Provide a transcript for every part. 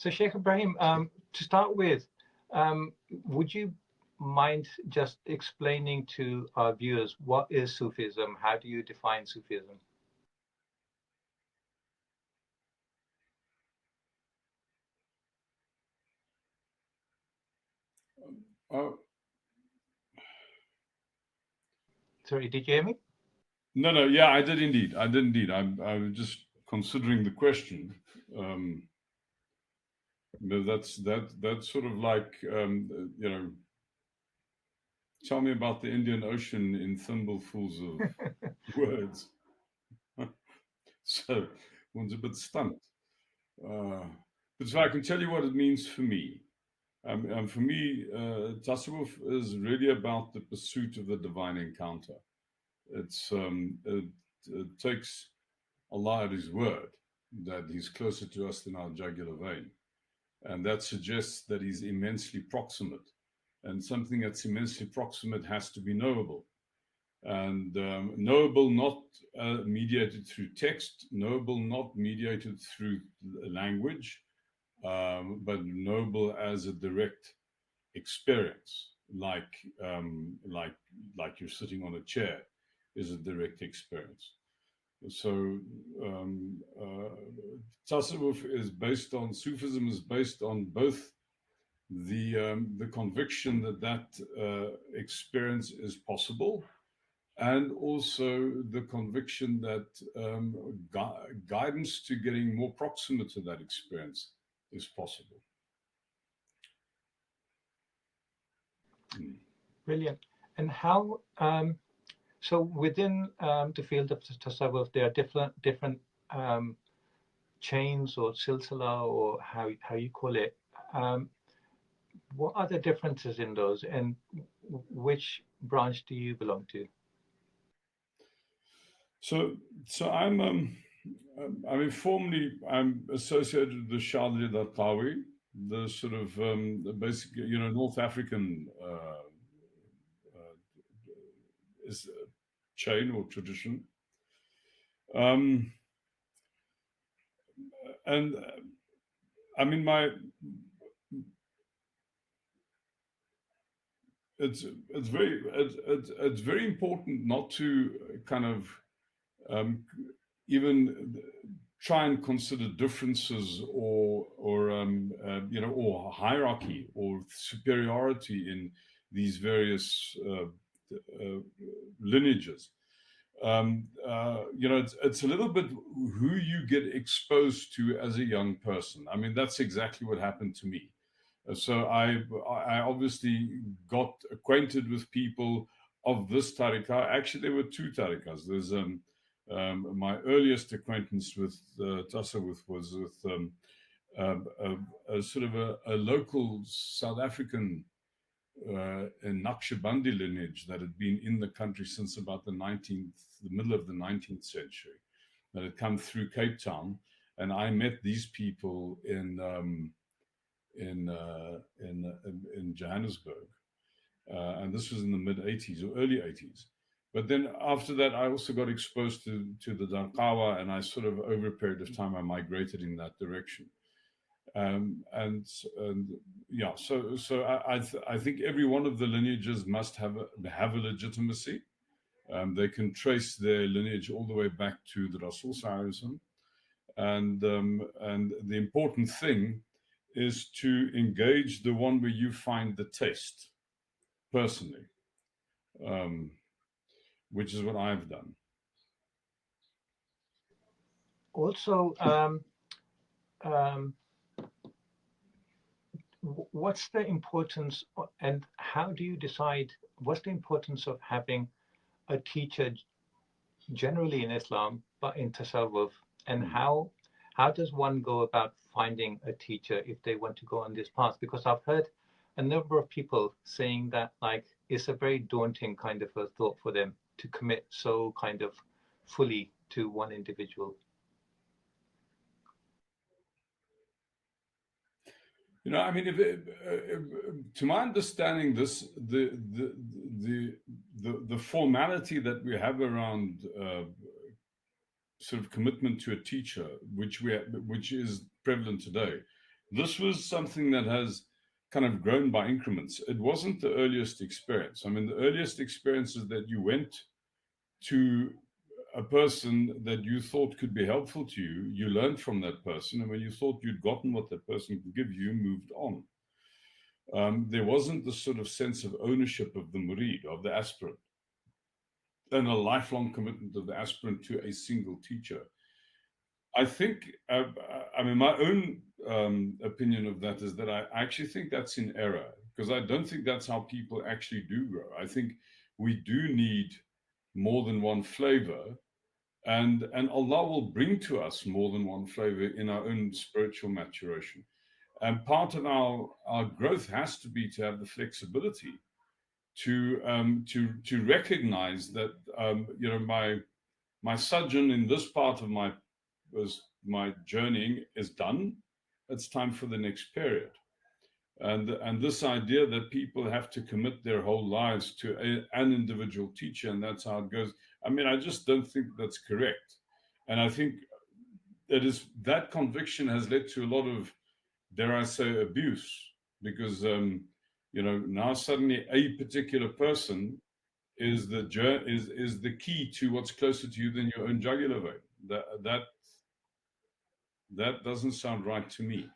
So, Sheikh Ibrahim, to start with, would you mind just explaining to our viewers what is Sufism? How do you define Sufism? Oh, Sorry, did you hear me? no, no, yeah, I did indeed. I did indeed. I was just considering the question. Um, but that's sort of like tell me about the Indian Ocean in thimblefuls of words. So one's a bit stumped. Uh, but so I can tell you what it means for me. For me, Tassawuf is really about the pursuit of the divine encounter. It takes Allah at His word that He's closer to us than our jugular vein, and that suggests that He's immensely proximate. And something that's immensely proximate has to be knowable, and knowable not mediated through text, knowable not mediated through language, but knowable as a direct experience, like like you're sitting on a chair, is a direct experience. So Tasawwuf is based on Sufism is based on both the conviction that experience is possible, and also the conviction that guidance to getting more proximate to that experience is possible. Mm. Brilliant. And how, so within the field of Tasawwuf, there are different chains or silsila, or how you call it. What are the differences in those, and which branch do you belong to? So, I mean, formally, I'm associated with the Shadri Darqawi, the sort of the basic, North African is chain or tradition, um, and I mean, it's very important not to kind of even try and consider differences or hierarchy or superiority in these various lineages. It's a little bit who you get exposed to as a young person. I mean, that's exactly what happened to me. So I obviously got acquainted with people of this tariqah. Actually, there were two tariqahs. There's my earliest acquaintance with Tasawwuf was with a sort of a local South African Naqshbandi lineage that had been in the country since about the middle of the 19th century, that had come through Cape Town, and I met these people in Johannesburg, and this was in the mid 80s or early 80s. But then after that, I also got exposed to the Darqawa, and I sort of over a period of time I migrated in that direction. And yeah, so I think every one of the lineages must have a legitimacy. They can trace their lineage all the way back to the Rasul Sallallahu Alaihi Wasallam. And the important thing is to engage the one where you find the taste personally, um, which is what I've done. Also, what's the importance, and how do you decide what's the importance of having a teacher generally in Islam, but in Tasawwuf, and how does one go about finding a teacher if they want to go on this path? Because I've heard a number of people saying that like it's a very daunting kind of a thought for them to commit so kind of fully to one individual. I mean, to my understanding, the formality that we have around sort of commitment to a teacher, which is prevalent today, This was something that has kind of grown by increments. It wasn't the earliest experience. I mean, the earliest experience is that you went to a person that you thought could be helpful to you, you learned from that person, and when you thought you'd gotten what that person could give you, you moved on. There wasn't the sort of sense of ownership of the murid, of the aspirant, and a lifelong commitment of the aspirant to a single teacher. I think, I mean, my own opinion of that is that I actually think that's in error, because I don't think that's how people actually do grow. I think we do need more than one flavor, and Allah will bring to us more than one flavor in our own spiritual maturation. And part of our growth has to be to have the flexibility to recognize that my sojourn in this part of my journeying is done. It's time for the next period. And this idea that people have to commit their whole lives to an individual teacher, and that's how it goes. I mean, I just don't think that's correct. And I think that conviction has led to a lot of, dare I say, abuse, because now suddenly a particular person is the key to what's closer to you than your own jugular vein. That doesn't sound right to me.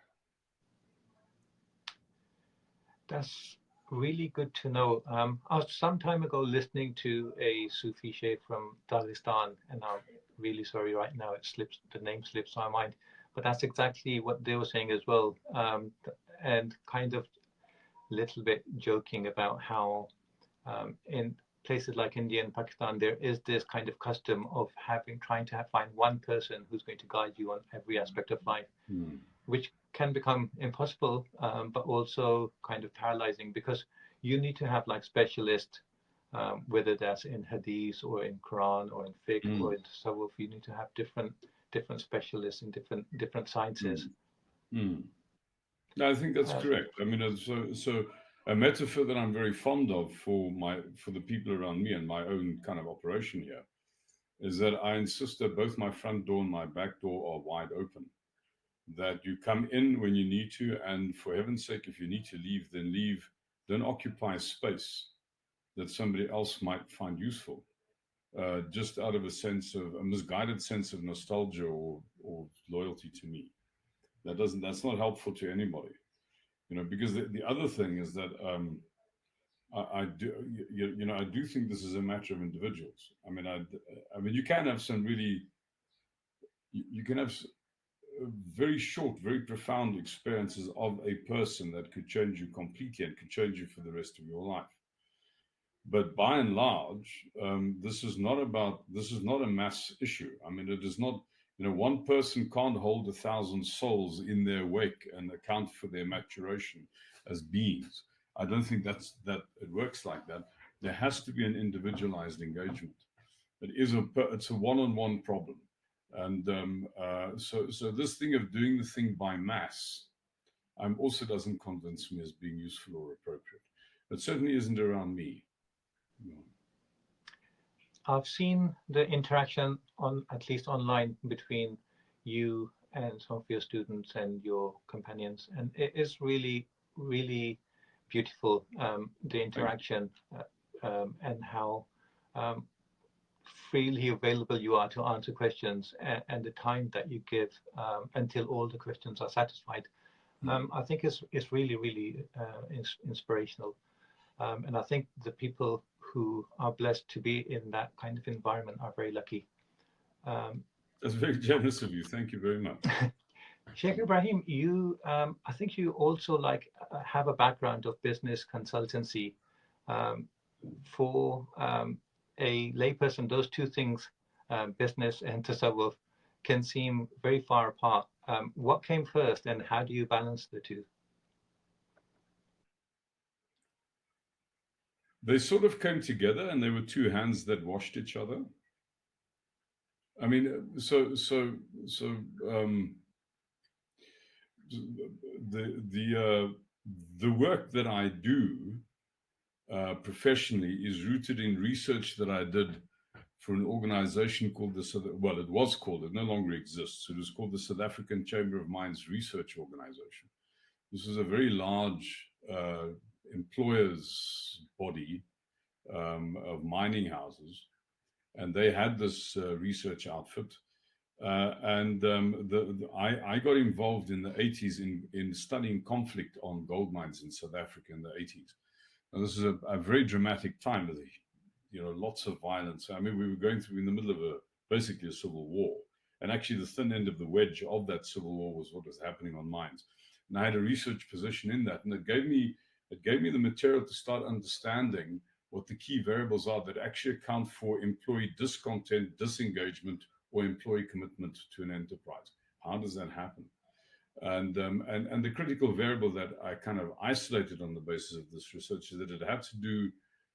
That's really good to know. I was some time ago listening to a Sufi sheikh from Dagestan, and I'm really sorry right now the name slips my mind, but that's exactly what they were saying as well, and kind of little bit joking about how in places like India and Pakistan there is this kind of custom of trying to find one person who's going to guide you on every aspect of life, Hmm. which can become impossible, but also kind of paralyzing because you need to have like specialists, whether that's in hadith or in Quran or in fiqh Hmm. or in Tassawuf. You need to have different specialists in different sciences. Hmm. Hmm. No, I think that's Uh, correct. I mean, so a metaphor that I'm very fond of for the people around me and my own kind of operation here is that I insist that both my front door and my back door are wide open. That you come in when you need to, and for heaven's sake, if you need to leave, then leave. Don't occupy space that somebody else might find useful, just out of a misguided sense of nostalgia or loyalty to me. That's not helpful to anybody, because the other thing is that I do, I do think this is a matter of individuals. I mean, you can have some really, you can have very short, very profound experiences of a person that could change you completely and could change you for the rest of your life. But by and large, this is not a mass issue. I mean, it is not, one person can't hold 1,000 souls in their wake and account for their maturation as beings. I don't think that it works like that. There has to be an individualized engagement. It's a one-on-one problem. And so this thing of doing the thing by mass also doesn't convince me as being useful or appropriate. It certainly isn't around me. You know. I've seen the interaction on at least online between you and some of your students and your companions, and it is really beautiful, the Thank you. interaction, and how um, freely available you are to answer questions, and the time that you give until all the questions are satisfied. Hmm. I think is really inspirational. And I think the people who are blessed to be in that kind of environment are very lucky. Um, That's very generous of you. Thank you very much. Sheikh Ibrahim, I think you also have a background of business consultancy. Um, for a layperson, those two things, business and tasawwuf, can seem very far apart. What came first, and how do you balance the two? They sort of came together, and they were two hands that washed each other. I mean, um, the work that I do professionally is rooted in research that I did for an organization called it was called, it no longer exists. It was called the South African Chamber of Mines Research Organization. This was a very large employers' body of mining houses, and they had this research outfit. I got involved in the 80s in studying conflict on gold mines in South Africa in the 80s. And this is a very dramatic time with, lots of violence. I mean, we were going through in the middle of basically a civil war. And actually the thin end of the wedge of that civil war was what was happening on mines. And I had a research position in that. And it gave me the material to start understanding what the key variables are that actually account for employee discontent, disengagement, or employee commitment to an enterprise. How does that happen? And the critical variable that I kind of isolated on the basis of this research is that it had to do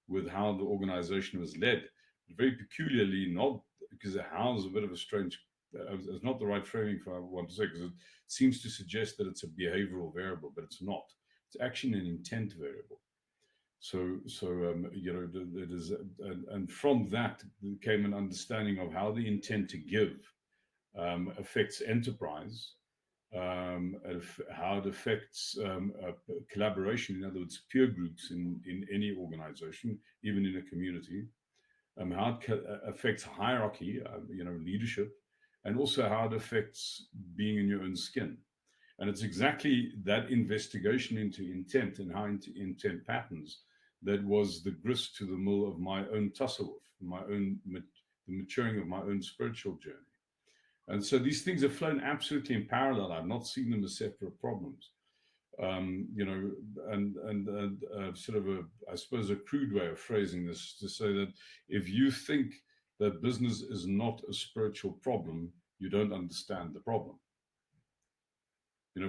with how the organization was led, very peculiarly, not because how is a bit of a strange, it's not the right framing for what I want to say, because it seems to suggest that it's a behavioral variable, but it's not. It's actually an intent variable. It is, and from that came an understanding of how the intent to give affects enterprise, how it affects collaboration, in other words, peer groups in any organization, even in a community, how it affects hierarchy, leadership, and also how it affects being in your own skin. And it's exactly that investigation into intent and how intent patterns that was the grist to the mill of my own Tassawuf, the maturing of my own spiritual journey. And so these things have flown absolutely in parallel. I've not seen them as separate problems. Sort of I suppose, a crude way of phrasing this to say that if you think that business is not a spiritual problem, you don't understand the problem.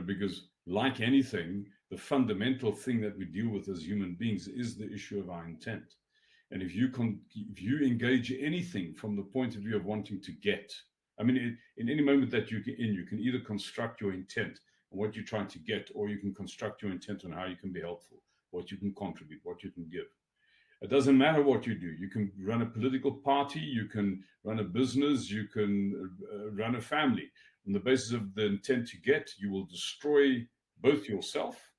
Because like anything, the fundamental thing that we deal with as human beings is the issue of our intent. And if you engage anything from the point of view of wanting to get, I mean, in any moment that you can either construct your intent on what you're trying to get, or you can construct your intent on how you can be helpful, what you can contribute, what you can give. It doesn't matter what you do. You can run a political party, you can run a business, you can run a family. On the basis of the intent to get, you will destroy both yourself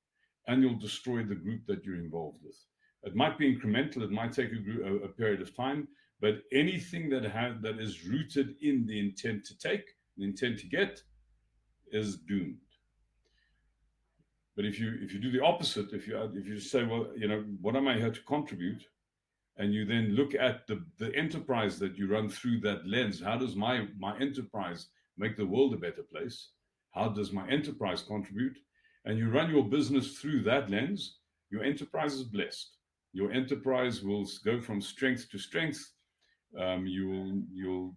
and you'll destroy the group that you're involved with. It might be incremental, it might take a period of time, but anything that is rooted in the intent to take, the intent to get, is doomed. But if you do the opposite, if you say, well, what am I here to contribute? And you then look at the enterprise that you run through that lens. How does my enterprise make the world a better place? How does my enterprise contribute? And you run your business through that lens, your enterprise is blessed. Your enterprise will go from strength to strength. You'll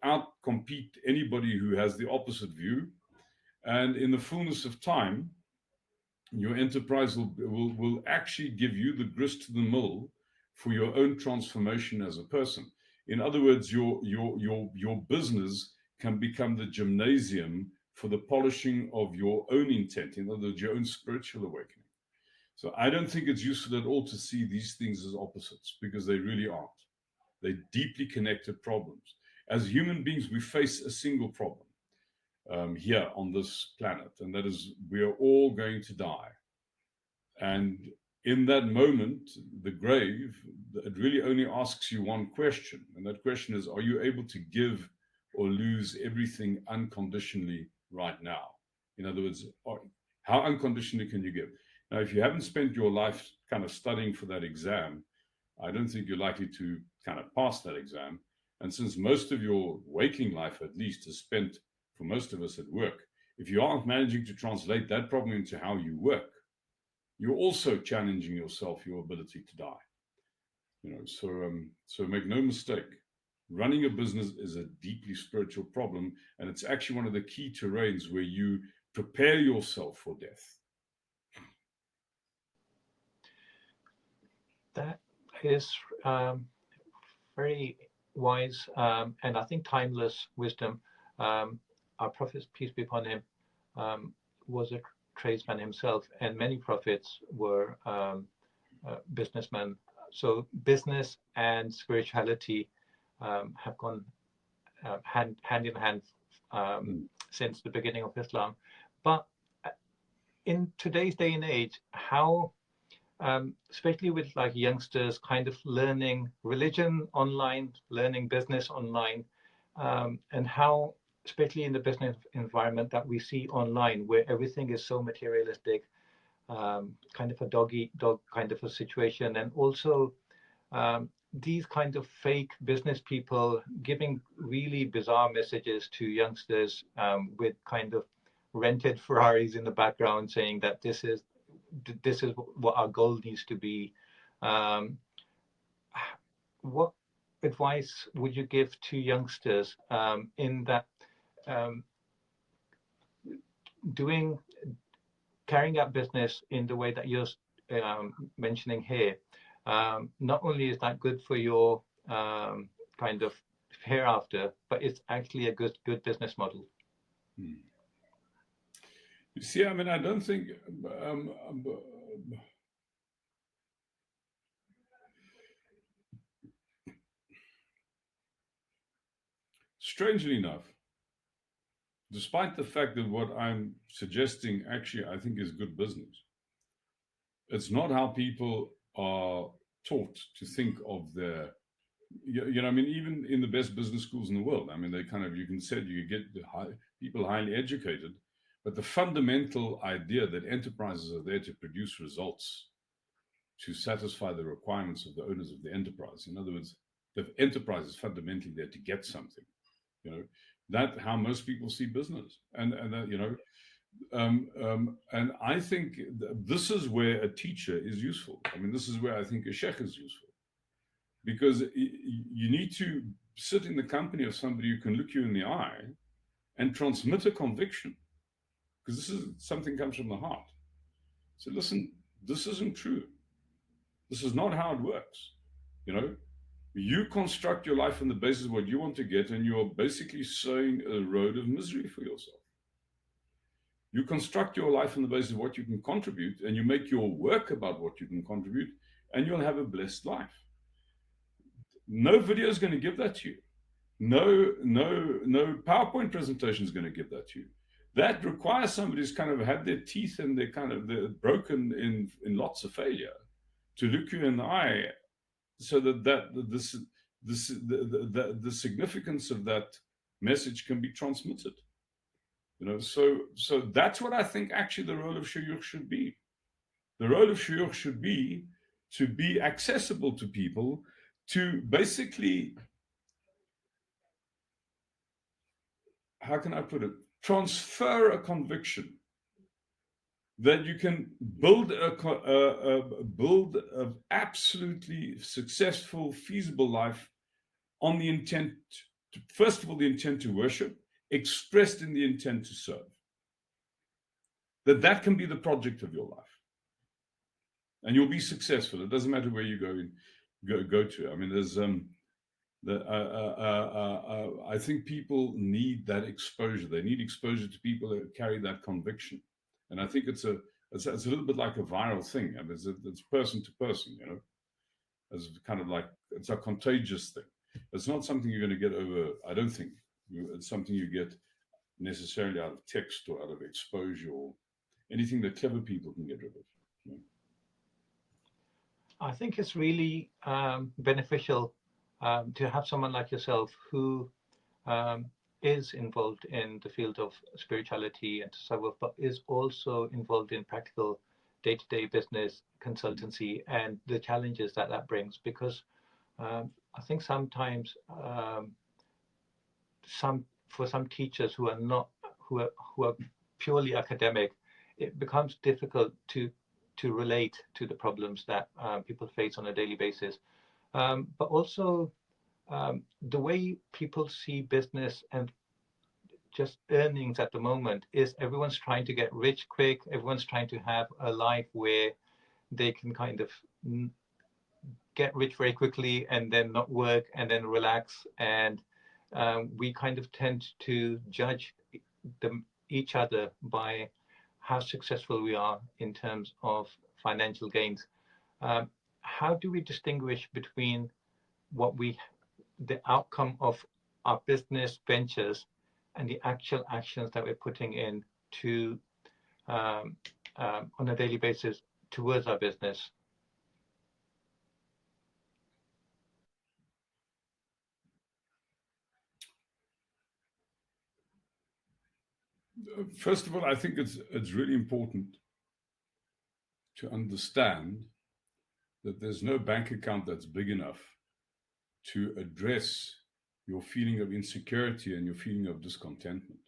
outcompete anybody who has the opposite view. And in the fullness of time, your enterprise will actually give you the grist to the mill for your own transformation as a person. In other words, your business can become the gymnasium for the polishing of your own intent, in other words, your own spiritual awakening. So I don't think it's useful at all to see these things as opposites, because they really aren't. They're deeply connected problems. As human beings, we face a single problem here on this planet, and that is, we are all going to die. And in that moment, the grave, it really only asks you one question. And that question is, are you able to give or lose everything unconditionally right now? In other words, how unconditionally can you give? Now, if you haven't spent your life kind of studying for that exam, I don't think you're likely to kind of pass that exam. And since most of your waking life, at least, is spent, for most of us, at work, if you aren't managing to translate that problem into how you work, you're also challenging yourself, your ability to die. So make no mistake, running a business is a deeply spiritual problem, and it's actually one of the key terrains where you prepare yourself for death. That is very wise, and I think timeless wisdom. Our Prophet, peace be upon him, was a tradesman himself, and many prophets were businessmen. So business and spirituality have gone hand in hand since the beginning of Islam. But in today's day and age, how especially with like youngsters kind of learning religion online, learning business online, and how, especially in the business environment that we see online, where everything is so materialistic, kind of a dog eat dog kind of a situation, and also these kind of fake business people giving really bizarre messages to youngsters with kind of rented Ferraris in the background, saying that this is what our goal needs to be. Um, what advice would you give to youngsters in that um, doing carrying out business in the way that you're mentioning here? Not only is that good for your kind of hereafter, but it's actually a good business model. Hmm. You see, I mean, I don't think, strangely enough, despite the fact that what I'm suggesting actually I think is good business, it's not how people are taught to think of their, you know, I mean, even in the best business schools in the world, I mean, they kind of, you can say you get people highly educated, but the fundamental idea that enterprises are there to produce results to satisfy the requirements of the owners of the enterprise. In other words, the enterprise is fundamentally there to get something. You know, that how most people see business, and you know, and I think this is where a teacher is useful. I mean, this is where I think a sheikh is useful, because you need to sit in the company of somebody who can look you in the eye and transmit a conviction, because this is something comes from the heart. So listen, this isn't true. This is not how it works. You know, you construct your life on the basis of what you want to get, and you're basically sowing a road of misery for yourself. You construct your life on the basis of what you can contribute, and you make your work about what you can contribute, and you'll have a blessed life. No video is going to give that to you. No PowerPoint presentation is going to give that to you. That requires somebody who's kind of had their teeth and they're broken in lots of failure to look you in the eye, so that the significance of that message can be transmitted. You know, so that's what I think actually the role of shuyukh should be. The role of shuyukh should be to be accessible to people, to basically, how can I put it, transfer a conviction that you can build build an absolutely successful, feasible life on the intent, first of all, the intent to worship, expressed in the intent to serve. That can be the project of your life, and you'll be successful. It doesn't matter where you go to. I mean, there's I think people need that exposure. They need exposure to people that carry that conviction, and I think it's a little bit like a viral thing. I mean, it's person to person, you know, as kind of like it's a contagious thing. It's not something you're going to get over. I don't think it's something you get necessarily out of text or out of exposure or anything that clever people can get rid of. You know? I think it's really beneficial to have someone like yourself who um, is involved in the field of spirituality and tasawwuf, but is also involved in practical day-to-day business consultancy and the challenges that that brings. Because I think sometimes some teachers who are not who are purely academic, it becomes difficult to relate to the problems that people face on a daily basis. But also the way people see business and just earnings at the moment is everyone's trying to get rich quick. Everyone's trying to have a life where they can kind of get rich very quickly and then not work and then relax. And we kind of tend to judge each other by how successful we are in terms of financial gains. How do we distinguish between the outcome of our business ventures and the actual actions that we're putting in to um, on a daily basis towards our business? First of all, I think it's really important to understand that there's no bank account that's big enough to address your feeling of insecurity and your feeling of discontentment.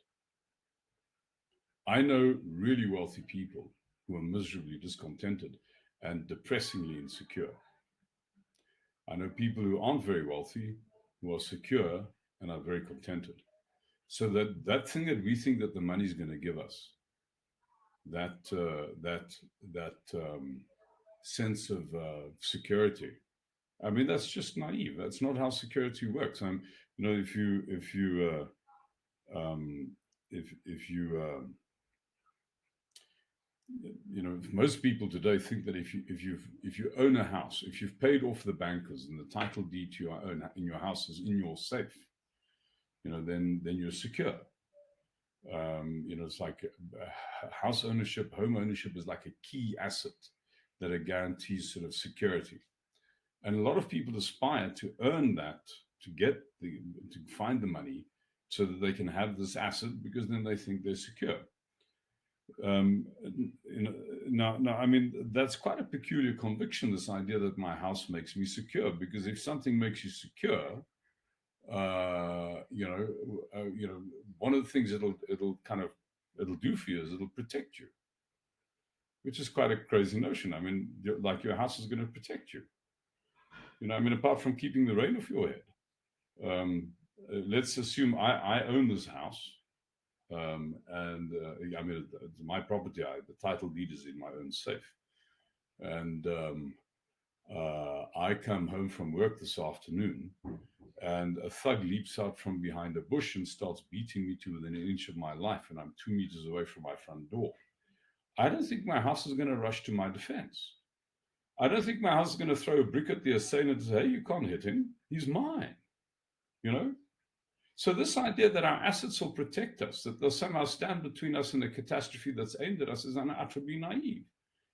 I know really wealthy people who are miserably discontented and depressingly insecure. I know people who aren't very wealthy who are secure and are very contented. So that thing that we think that the money is going to give us, that sense of security. I mean, that's just naive. That's not how security works. If most people today think that if you own a house, if you've paid off the bankers and the title deed to your own in your house is in your safe, then you're secure. It's like house ownership, home ownership is like a key asset that it guarantees sort of security. And a lot of people aspire to earn that, to find the money so that they can have this asset because then they think they're secure. Now, I mean, that's quite a peculiar conviction, this idea that my house makes me secure, because if something makes you secure, one of the things it'll do for you is it'll protect you, which is quite a crazy notion. I mean, like your house is going to protect you. I mean, apart from keeping the rain off your head. Let's assume I own this house, and I mean, it's my property. The title deed is in my own safe, and I come home from work this afternoon, and a thug leaps out from behind a bush and starts beating me to within an inch of my life, and I'm 2 meters away from my front door. I don't think my house is going to rush to my defense. I don't think my house is going to throw a brick at the assailant and say, hey, you can't hit him. He's mine. So this idea that our assets will protect us, that they'll somehow stand between us and a catastrophe that's aimed at us, is utterly naive.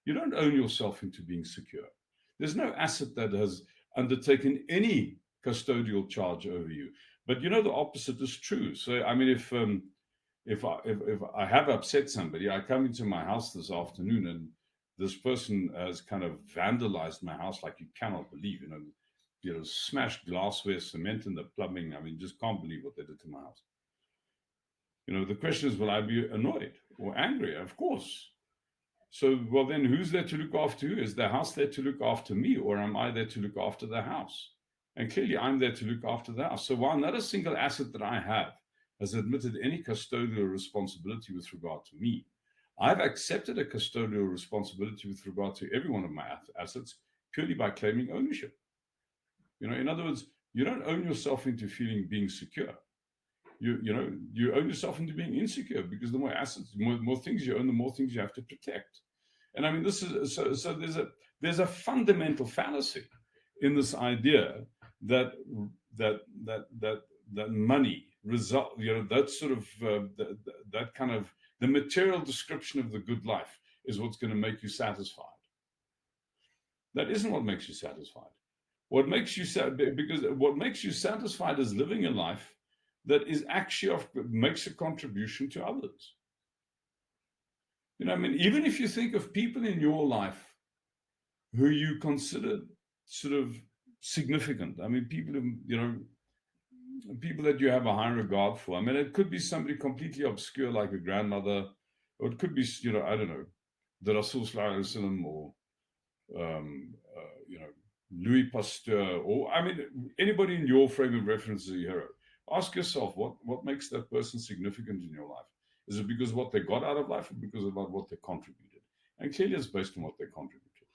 You don't own yourself into being secure. There's no asset that has undertaken any custodial charge over you. But the opposite is true. So I mean, if I have upset somebody, I come into my house this afternoon and this person has kind of vandalized my house like you cannot believe, smashed glassware, cement in the plumbing. I mean, just can't believe what they did to my house. The question is, will I be annoyed or angry? Of course. So, well, then who's there to look after who? Is the house there to look after me, or am I there to look after the house? And clearly I'm there to look after the house. So while not a single asset that I have has admitted any custodial responsibility with regard to me, I've accepted a custodial responsibility with regard to every one of my assets purely by claiming ownership. In other words, you don't own yourself into being secure. You own yourself into being insecure, because the more assets, more things you own, the more things you have to protect. And I mean, this is so there's a fundamental fallacy in this idea that money result, that sort of that kind of the material description of the good life is what's going to make you satisfied. That isn't what makes you satisfied. What makes you satisfied is living a life that is actually makes a contribution to others. I mean, even if you think of people in your life who you consider sort of significant, I mean, people that you have a high regard for. I mean, it could be somebody completely obscure like a grandmother, or it could be, I don't know, the Rasul Sallallahu Alaihi Wasallam, or Louis Pasteur, or I mean, anybody in your frame of reference is a hero. Ask yourself, what makes that person significant in your life? Is it because of what they got out of life, or because of what they contributed? And clearly it's based on what they contributed.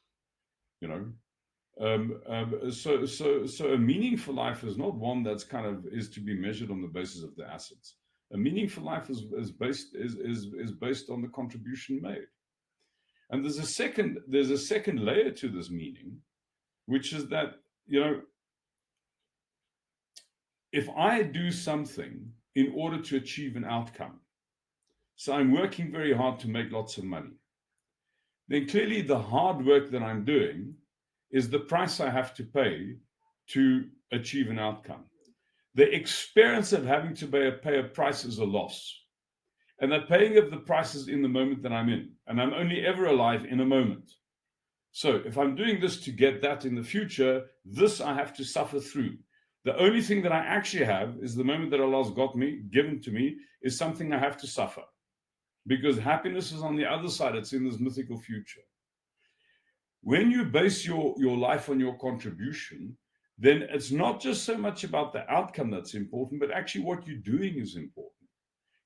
So a meaningful life is not one that's is to be measured on the basis of the assets. A meaningful life is based on the contribution made. And there's a second layer to this meaning, which is that, if I do something in order to achieve an outcome, so I'm working very hard to make lots of money, then clearly the hard work that I'm doing is the price I have to pay to achieve an outcome. The experience of having to pay a price is a loss. And that paying of the price is in the moment that I'm in. And I'm only ever alive in a moment. So if I'm doing this to get that in the future, this I have to suffer through. The only thing that I actually have is the moment that Allah's given to me, is something I have to suffer. Because happiness is on the other side, it's in this mythical future. When you base your life on your contribution, then it's not just so much about the outcome that's important, but actually what you're doing is important.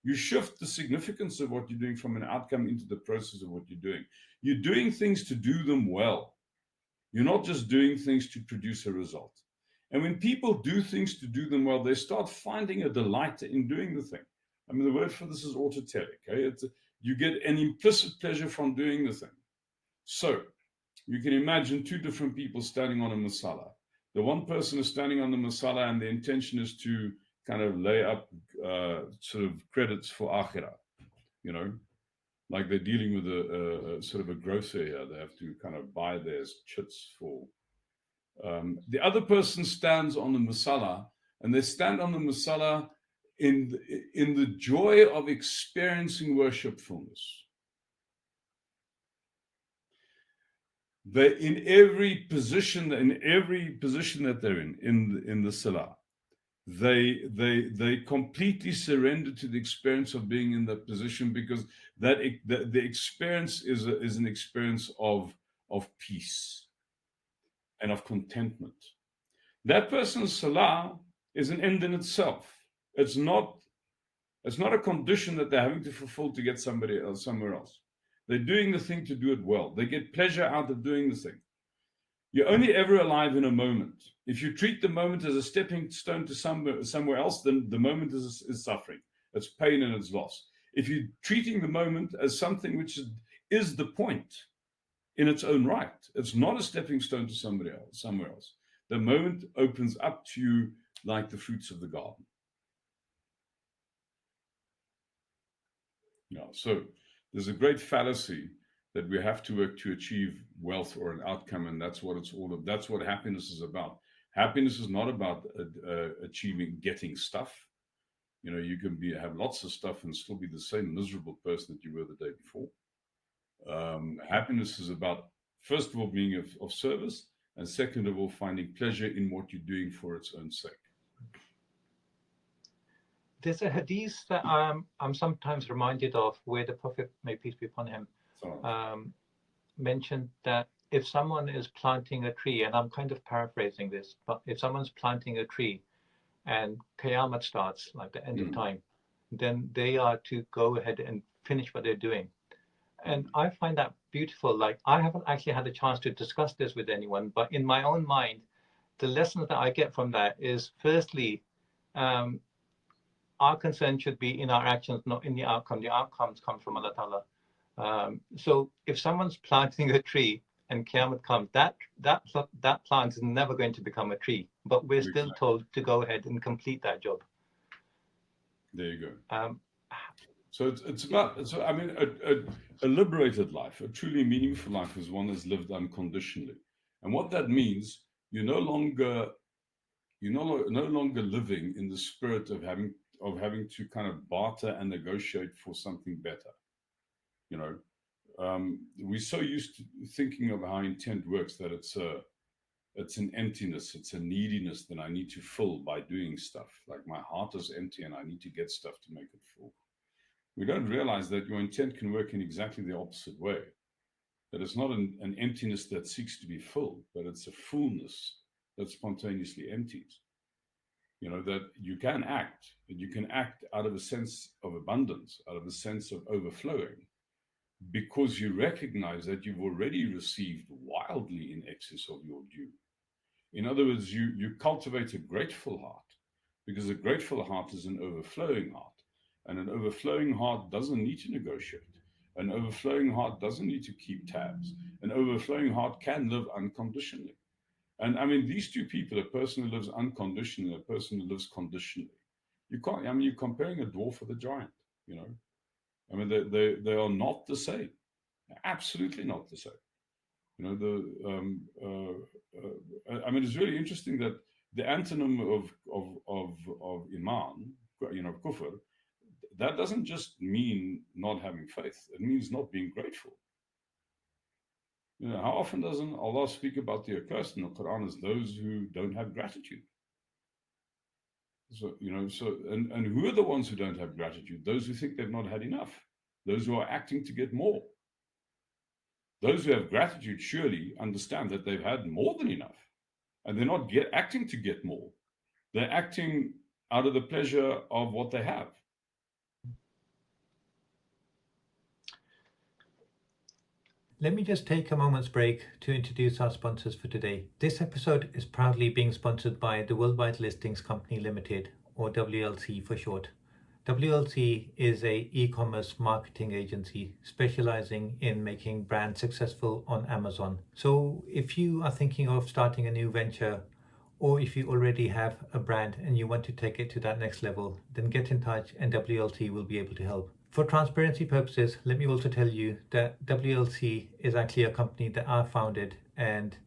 You shift the significance of what you're doing from an outcome into the process of what you're doing. You're doing things to do them well. You're not just doing things to produce a result. And when people do things to do them well, they start finding a delight in doing the thing. I mean, the word for this is autotelic. Okay? You get an implicit pleasure from doing the thing. So you can imagine two different people standing on a masala. The one person is standing on the masala and the intention is to kind of lay up sort of credits for akhirah, you know, like they're dealing with a sort of a grocer here. They have to kind of buy their chits for. The other person stands on the masala, and they stand on the masala in the joy of experiencing worshipfulness. They in every position that they're in the salah, they completely surrender to the experience of being in that position, because the experience is an experience of peace and of contentment. That person's salah is an end in itself. It's not a condition that they're having to fulfill to get somewhere else. They're doing the thing to do it well. They get pleasure out of doing the thing. You're only ever alive in a moment. If you treat the moment as a stepping stone to somewhere else, then the moment is suffering. It's pain and it's loss. If you're treating the moment as something which is the point in its own right, it's not a stepping stone to somewhere else. The moment opens up to you like the fruits of the garden. Yeah, so there's a great fallacy that we have to work to achieve wealth or an outcome, and that's what it's all about. That's what happiness is about. Happiness is not about getting stuff. You know, you can have lots of stuff and still be the same miserable person that you were the day before. Happiness is about, first of all, being of service, and second of all, finding pleasure in what you're doing for its own sake. There's a hadith that I'm sometimes reminded of, where the Prophet, may peace be upon him, mentioned that if someone is planting a tree, and I'm kind of paraphrasing this, but if someone's planting a tree and Qiyamah starts, like the end of time, then they are to go ahead and finish what they're doing. And I find that beautiful. Like, I haven't actually had a chance to discuss this with anyone, but in my own mind, the lessons that I get from that is, firstly, our concern should be in our actions, not in the outcome. The outcomes come from Allah Ta'ala. So if someone's planting a tree and Qiyamah comes, that plant is never going to become a tree, but we're still told to go ahead and complete that job. There you go. So it's about, a liberated life, a truly meaningful life, is one that's lived unconditionally. And what that means, you're no longer living in the spirit of having to kind of barter and negotiate for something better. You know, we're so used to thinking of how intent works that it's an emptiness, it's a neediness that I need to fill by doing stuff. Like, my heart is empty and I need to get stuff to make it full. We don't realize that your intent can work in exactly the opposite way. That it's not an emptiness that seeks to be filled, but it's a fullness that spontaneously empties. You know, that you can act, and you can act out of a sense of abundance, out of a sense of overflowing, because you recognize that you've already received wildly in excess of your due. In other words, you cultivate a grateful heart, because a grateful heart is an overflowing heart. And an overflowing heart doesn't need to negotiate. An overflowing heart doesn't need to keep tabs. An overflowing heart can live unconditionally. And I mean, these two people, a person who lives unconditionally, a person who lives conditionally, you're comparing a dwarf with a giant, you know. I mean, they are not the same. Absolutely not the same. You know, I mean, it's really interesting that the antonym of iman, you know, kufr, that doesn't just mean not having faith. It means not being grateful. You know, how often doesn't Allah speak about the accursed in the Quran as those who don't have gratitude? So, you know, and who are the ones who don't have gratitude? Those who think they've not had enough, those who are acting to get more. Those who have gratitude surely understand that they've had more than enough, and they're not acting to get more. They're acting out of the pleasure of what they have. Let me just take a moment's break to introduce our sponsors for today. This episode is proudly being sponsored by the Worldwide Listings Company Limited, or WLC for short. WLC is a e-commerce marketing agency specializing in making brands successful on Amazon. So if you are thinking of starting a new venture, or if you already have a brand and you want to take it to that next level, then get in touch and WLC will be able to help. For transparency purposes, let me also tell you that WLC is actually a company that I founded and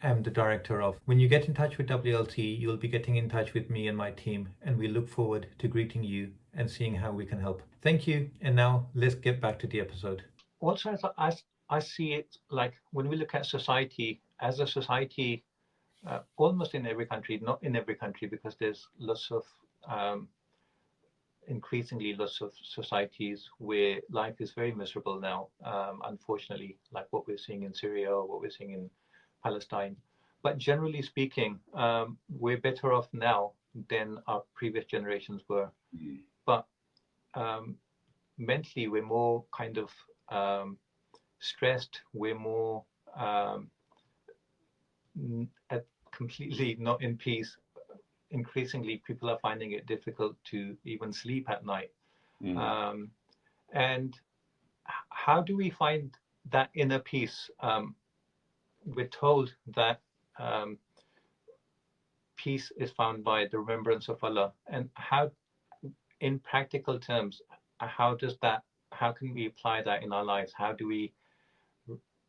am the director of. When you get in touch with WLC, you'll be getting in touch with me and my team, and we look forward to greeting you and seeing how we can help. Thank you, and now let's get back to the episode. Also, I see it like when we look at society, as a society, almost in every country, not in every country, because there's lots of increasingly lots of societies where life is very miserable now, unfortunately, like what we're seeing in Syria or what we're seeing in Palestine. But generally speaking, we're better off now than our previous generations were. But mentally, we're more kind of stressed. We're more completely not in peace. Increasingly, people are finding it difficult to even sleep at night. And how do we find that inner peace? We're told that peace is found by the remembrance of Allah. And how, in practical terms, how can we apply that in our lives?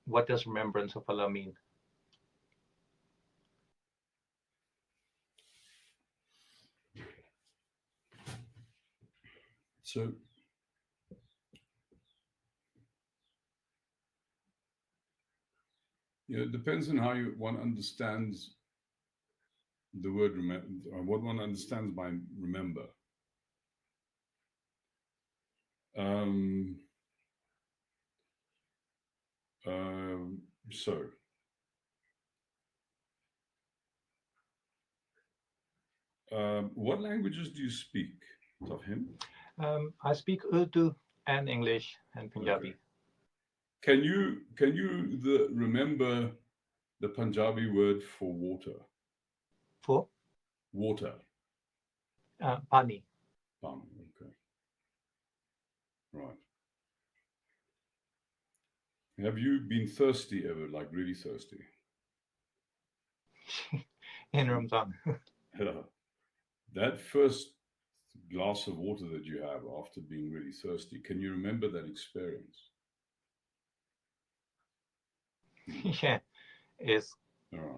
What does remembrance of Allah mean? So, you know, it depends on how one understands the word remember, or what one understands by remember. Um, so, what languages do you speak, Tafhim? I speak Urdu and English and Punjabi. Okay. Can you remember the Punjabi word for water? For water. Pani. Pani. Okay. Right. Have you been thirsty ever, like really thirsty? In Ramadan. That first glass of water that you have after being really thirsty, can you remember that experience? Yeah, it's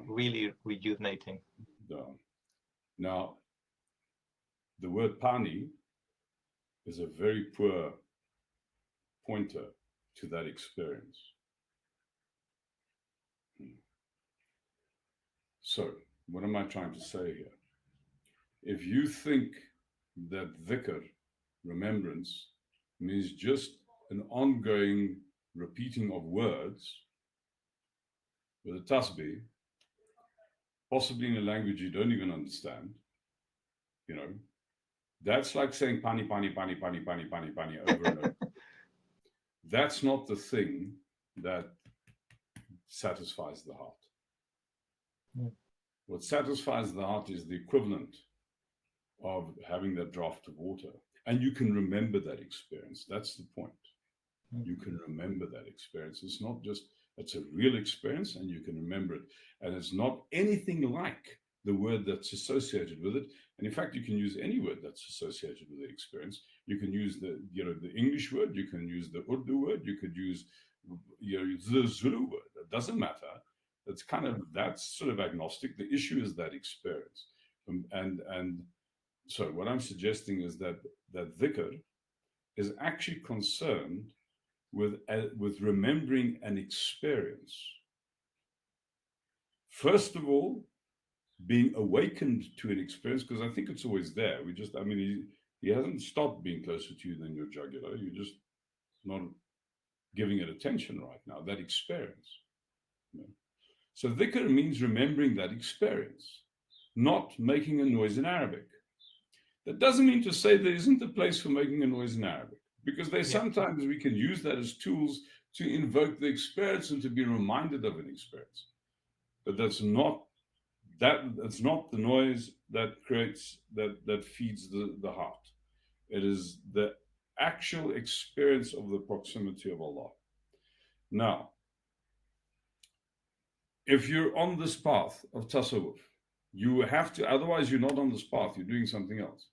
really rejuvenating. Now, the word pani is a very poor pointer to that experience. So, what am I trying to say here? If you think that dhikr, remembrance, means just an ongoing repeating of words with a tasbih, possibly in a language you don't even understand, you know, that's like saying pani, pani, pani, pani, pani, pani, pani over and over. That's not the thing that satisfies the heart. What satisfies the heart is the equivalent of having that draught of water. And you can remember that experience. That's the point. You can remember that experience. It's not just, it's a real experience and you can remember it. And it's not anything like the word that's associated with it. And in fact, you can use any word that's associated with the experience. You can use the English word, you can use the Urdu word, you could use the Zulu word. It doesn't matter. It's kind of that's sort of agnostic. The issue is that experience, and so what I'm suggesting is that dhikr is actually concerned with remembering an experience. First of all, being awakened to an experience, because I think it's always there. I mean, he hasn't stopped being closer to you than your jugular. You're just not giving it attention right now, that experience. You know? So dhikr means remembering that experience, not making a noise in Arabic. That doesn't mean to say there isn't a place for making a noise in Arabic, because there's Yeah. sometimes we can use that as tools to invoke the experience and to be reminded of an experience. But that's not the noise that creates that feeds the heart. It is the actual experience of the proximity of Allah. Now, if you're on this path of Tassawuf, you have to, otherwise you're not on this path, you're doing something else.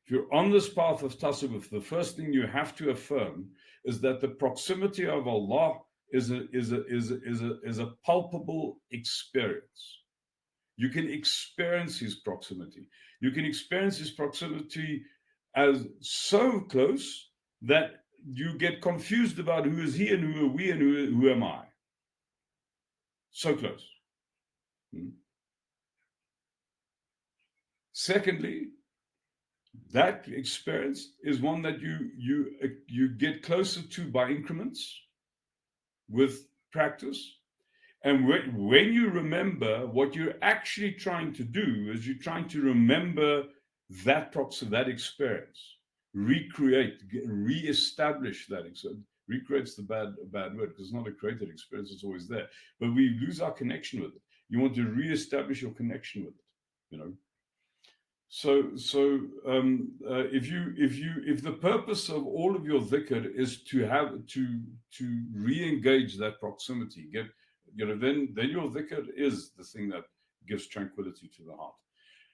If you're on this path of Tassawuf, the first thing you have to affirm is that the proximity of Allah is a palpable experience. You can experience His proximity. You can experience His proximity as so close that you get confused about who is He and who are we and who am I. So close. Secondly, that experience is one that you get closer to by increments with practice. And when you remember, what you're actually trying to do is you're trying to remember that experience, recreate, re-establish that experience. Recreate's the bad word, because it's not a created experience, it's always there. But we lose our connection with it. You want to re-establish your connection with it, you know. So if the purpose of all of your dhikr is to re-engage that proximity, then your dhikr is the thing that gives tranquility to the heart.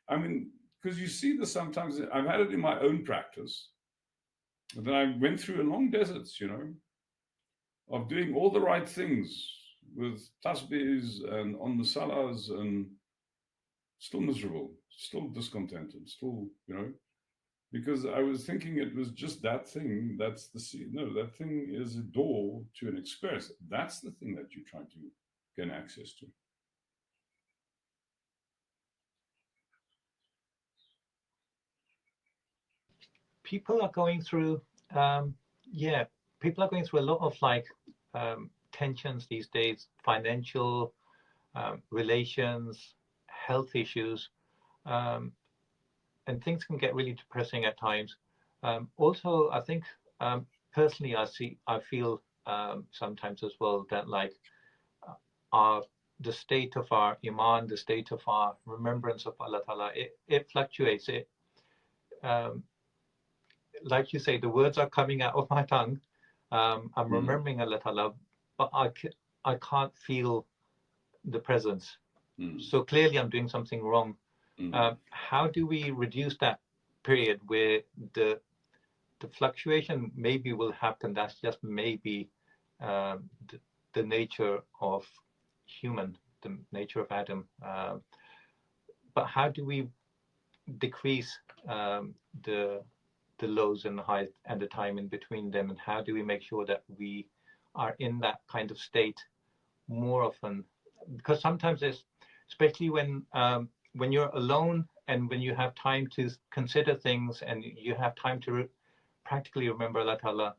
I mean, because you see this sometimes. I've had it in my own practice. And then I went through long deserts, of doing all the right things with tasbihs and on the salahs, and still miserable, still discontented, still, because I was thinking it was just that thing. That's no, that thing is a door to an experience. That's the thing that you're trying to gain access to. People are going through, um, yeah, people are going through a lot of like tensions these days, financial, relations, health issues, um, and things can get really depressing at times. Also, I think personally, I feel sometimes as well that like our the state of our iman, the state of our remembrance of Allah Ta'ala, it fluctuates. Um, like you say, the words are coming out of my tongue. I'm remembering Allah Ta'ala, but I can't feel the presence. So clearly I'm doing something wrong. How do we reduce that period where the fluctuation maybe will happen? That's just maybe the nature of human, the nature of Adam. But how do we decrease the lows and the highs and the time in between them, and how do we make sure that we are in that kind of state more often? Because sometimes there's, especially when you're alone and when you have time to consider things and you have time to practically remember Allah Ta'ala,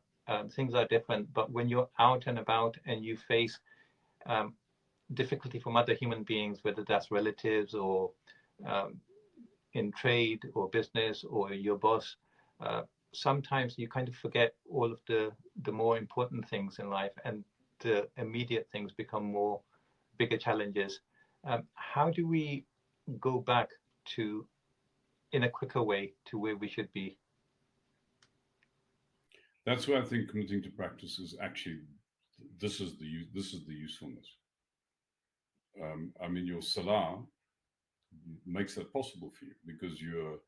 things are different. But when you're out and about and you face difficulty from other human beings, whether that's relatives or um, in trade or business or your boss, sometimes you kind of forget all of the more important things in life, and the immediate things become more bigger challenges. How do we go back to, in a quicker way, to where we should be? That's why I think committing to practice is actually this is the usefulness. I mean, your salah makes that possible for you, because you're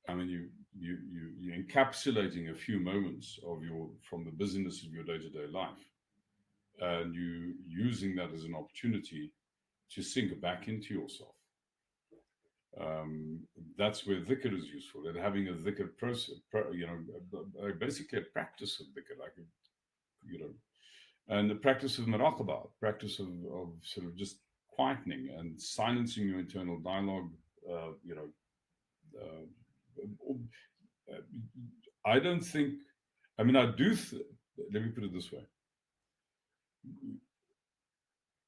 encapsulating a few moments of from the busyness of your day-to-day life, and you using that as an opportunity to sink back into yourself. Um, that's where dhikr is useful, and having a dhikr process, basically a practice of dhikr, like, you know, and the practice of muraqabah, practice of sort of just quietening and silencing your internal dialogue. Uh, you know, uh, I don't think, I mean, I do, let me put it this way.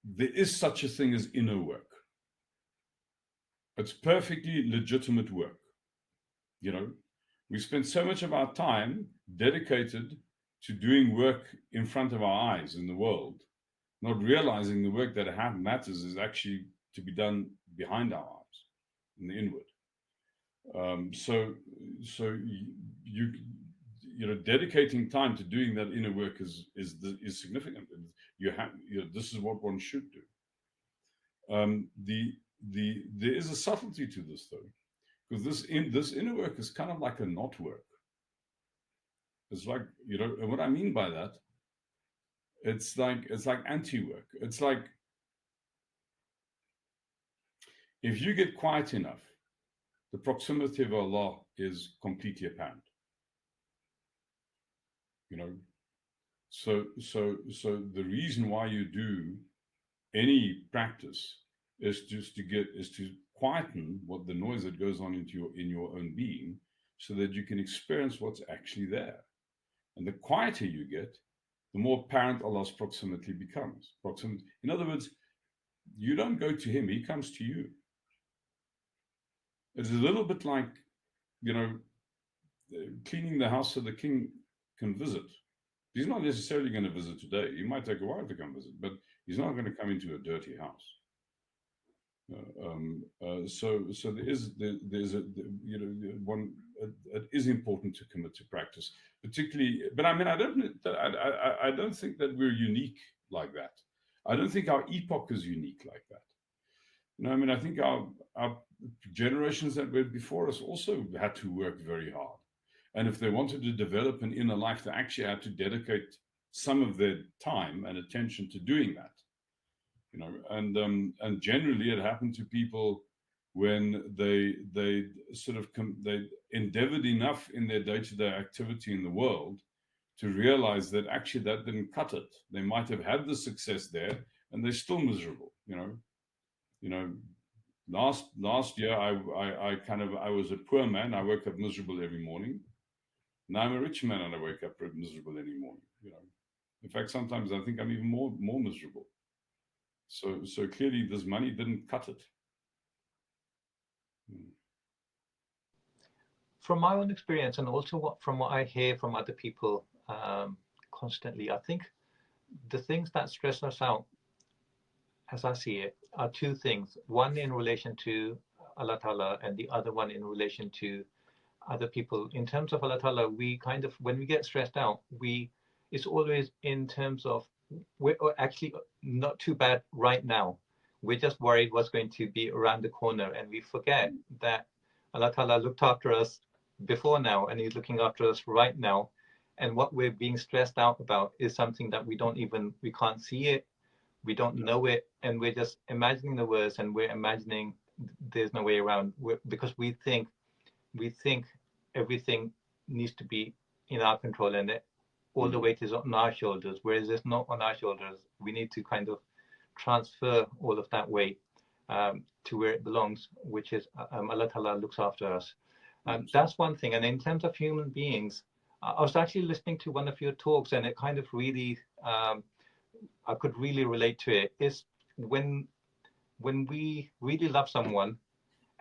There is such a thing as inner work. It's perfectly legitimate work. You know, we spend so much of our time dedicated to doing work in front of our eyes in the world, not realizing the work that matters is actually to be done behind our eyes, in the inward. So, you you know, dedicating time to doing that inner work is significant. This is what one should do. There is a subtlety to this though, because this inner work is kind of like a not work. It's like, you know, and what I mean by that, it's like anti-work. It's like if you get quiet enough, the proximity of Allah is completely apparent. You know, so the reason why you do any practice is to quieten what the noise that goes on in your own being, so that you can experience what's actually there. And the quieter you get, the more apparent Allah's proximity becomes. Proximity, in other words, you don't go to Him; He comes to you. It's a little bit like, you know, cleaning the house so the king can visit. He's not necessarily going to visit today. He might take a while to come visit, but he's not going to come into a dirty house. So there's a, you know, one, it is important to commit to practice, particularly. But I mean, I don't think that we're unique like that. I don't think our epoch is unique like that. You know, I mean, I think our generations that were before us also had to work very hard, and if they wanted to develop an inner life, they actually had to dedicate some of their time and attention to doing that. You know, and generally it happened to people when they sort of they endeavored enough in their day-to-day activity in the world to realize that actually that didn't cut it. They might have had the success there and they're still miserable. You know, last year I was a poor man. I woke up miserable every morning. Now I'm a rich man and I wake up miserable every morning. You know, in fact, sometimes I think I'm even more miserable. So clearly, this money didn't cut it. Mm. From my own experience, and also from what I hear from other people constantly, I think the things that stress us out, as I see it, are two things. One in relation to Allah Ta'ala, and the other one in relation to other people. In terms of Allah Ta'ala, we kind of, when we get stressed out, it's always in terms of, we're actually not too bad right now. We're just worried what's going to be around the corner, and we forget that Allah Ta'ala looked after us before now, and He's looking after us right now. And what we're being stressed out about is something that we can't see it, we don't know it, and we're just imagining the worst, and we're imagining there's no way around, because we think everything needs to be in our control, and all the weight is on our shoulders, whereas it's not on our shoulders. We need to kind of transfer all of that weight to where it belongs, which is Allah Ta'ala looks after us. That's one thing. And in terms of human beings, I was actually listening to one of your talks, and it kind of really, I could really relate to it. Is when we really love someone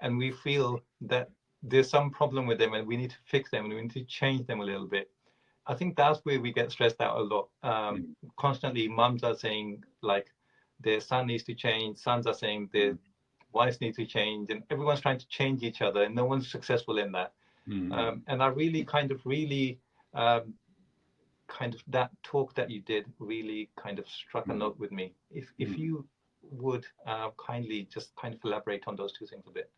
and we feel that there's some problem with them and we need to fix them and we need to change them a little bit. I think that's where we get stressed out a lot. Constantly, mums are saying like their son needs to change, sons are saying their wives need to change, and everyone's trying to change each other, and no one's successful in that. And I really um, kind of that talk that you did really kind of struck a note with me. If you would kindly just kind of elaborate on those two things a bit.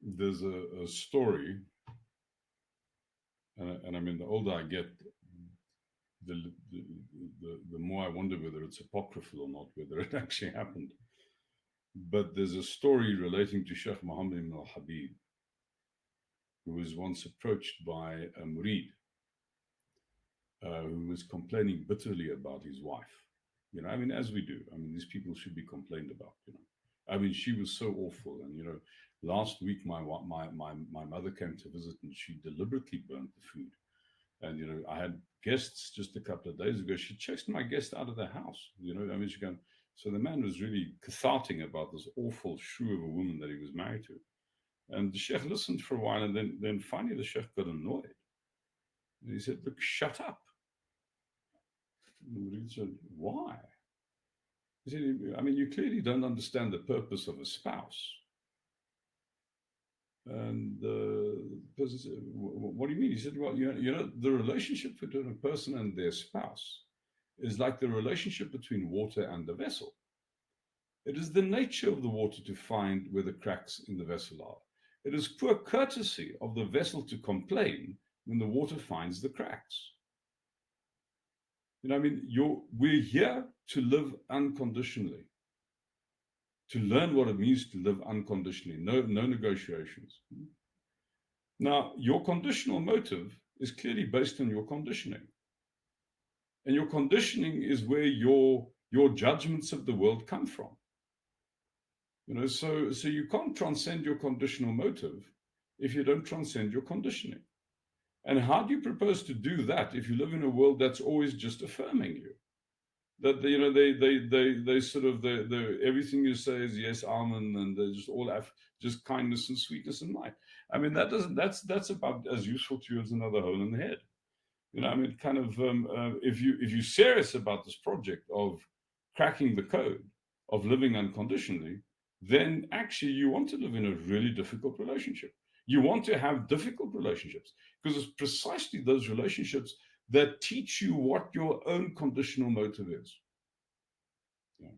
there's a story, and I mean, the older I get, the, the the more I wonder whether it's apocryphal or not, whether it actually happened. But there's a story relating to Sheikh Muhammad ibn al-Habib, who was once approached by a murid who was complaining bitterly about his wife. I mean, as we do. I mean, these people should be complained about. I mean, she was so awful. And, last week my mother came to visit and she deliberately burnt the food. And, I had guests just a couple of days ago. She chased my guest out of the house. I mean, she going, so the man was really catharting about this awful shrew of a woman that he was married to. And the Sheikh listened for a while, and then finally the Sheikh got annoyed. And he said, "Look, shut up." And he said, "Why?" He said, "I mean, you clearly don't understand the purpose of a spouse." And the person said, "What do you mean?" He said, "Well, the relationship between a person and their spouse is like the relationship between water and the vessel. It is the nature of the water to find where the cracks in the vessel are. It is poor courtesy of the vessel to complain when the water finds the cracks. I mean, we're here to live unconditionally, to learn what it means to live unconditionally, no negotiations. Now, your conditional motive is clearly based on your conditioning. And your conditioning is where your judgments of the world come from. So you can't transcend your conditional motive if you don't transcend your conditioning. And how do you propose to do that if you live in a world that's always just affirming you? That they sort of everything you say is yes, amen, and they're just all just kindness and sweetness and light. I mean, that's about as useful to you as another hole in the head. I mean, kind of if you're serious about this project of cracking the code of living unconditionally, then actually you want to live in a really difficult relationship. You want to have difficult relationships because it's precisely those relationships that teach you what your own conditional motive is. Yeah.